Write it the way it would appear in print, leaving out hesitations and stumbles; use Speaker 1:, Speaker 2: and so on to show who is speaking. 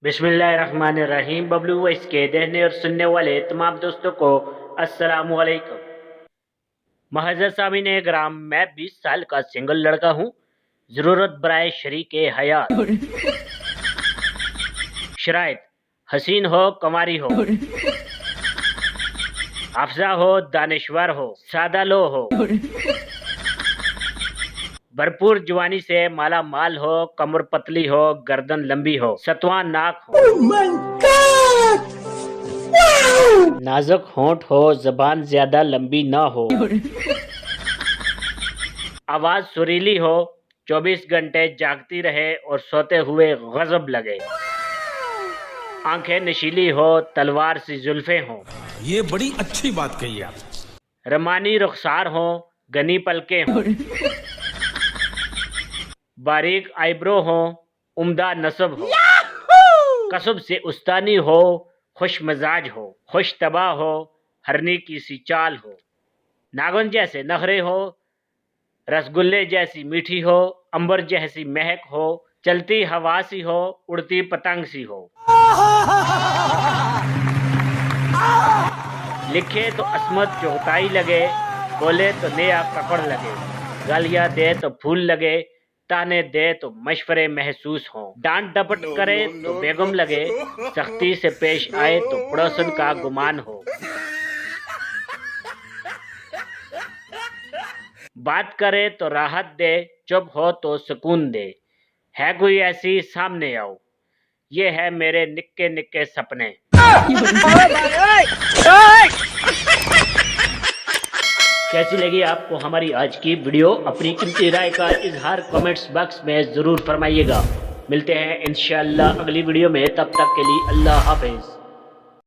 Speaker 1: बिस्मिल्लाहिर्रहमानिर्रहीम। बबलू वॉइस के देखने और सुनने वाले तमाम दोस्तों को अस्सलाम वालेकुम। महज़ सामीन ग्राम, मैं 20 साल का सिंगल लड़का हूँ। ज़रूरत बराए शरीक हयात। शराइत: हसीन हो, कंवारी हो, हाफ़िज़ा हो, दानिशवर हो, सादा लो हो, भरपूर जवानी से माला माल हो, कमर पतली हो, गर्दन लंबी हो, सतवां नाक हो, नाजुक होंठ हो, जबान ज्यादा लंबी ना हो, आवाज सुरीली हो, 24 घंटे जागती रहे और सोते हुए गजब लगे, आंखें नशीली हो, तलवार सी जुल्फें हो,
Speaker 2: ये बड़ी अच्छी बात कही आप,
Speaker 1: रमानी रुखसार हो, घनी पलकें हो, बारीक आईब्रो हो, उम्दा नस्ब हो, कसब से उस्तानी हो, खुश मजाज हो, खुश तबा हो, हरनी की सी चाल हो, नागन जैसे नखरे हो, रसगुल्ले जैसी मीठी हो, अंबर जैसी महक हो, चलती हवा सी हो, उड़ती पतंग सी हो, लिखे तो अस्मत चौथाई लगे, बोले तो नया ककड़ लगे, गालियां दे तो फूल लगे, ताने दे तो मशवरे महसूस हों, डांट डपट करे तो बेगम लगे, सख्ती से पेश आए तो पड़ोसन का गुमान हो, बात करे तो राहत दे, चुप हो तो सुकून दे, है कोई ऐसी सामने आओ, ये है मेरे निक्के निक्के सपने। कैसी लगी आपको हमारी आज की वीडियो? अपनी कीमती राय का इजहार कमेंट्स बॉक्स में जरूर फरमाइएगा। मिलते हैं इंशाअल्लाह अगली वीडियो में, तब तक के लिए अल्लाह हाफिज।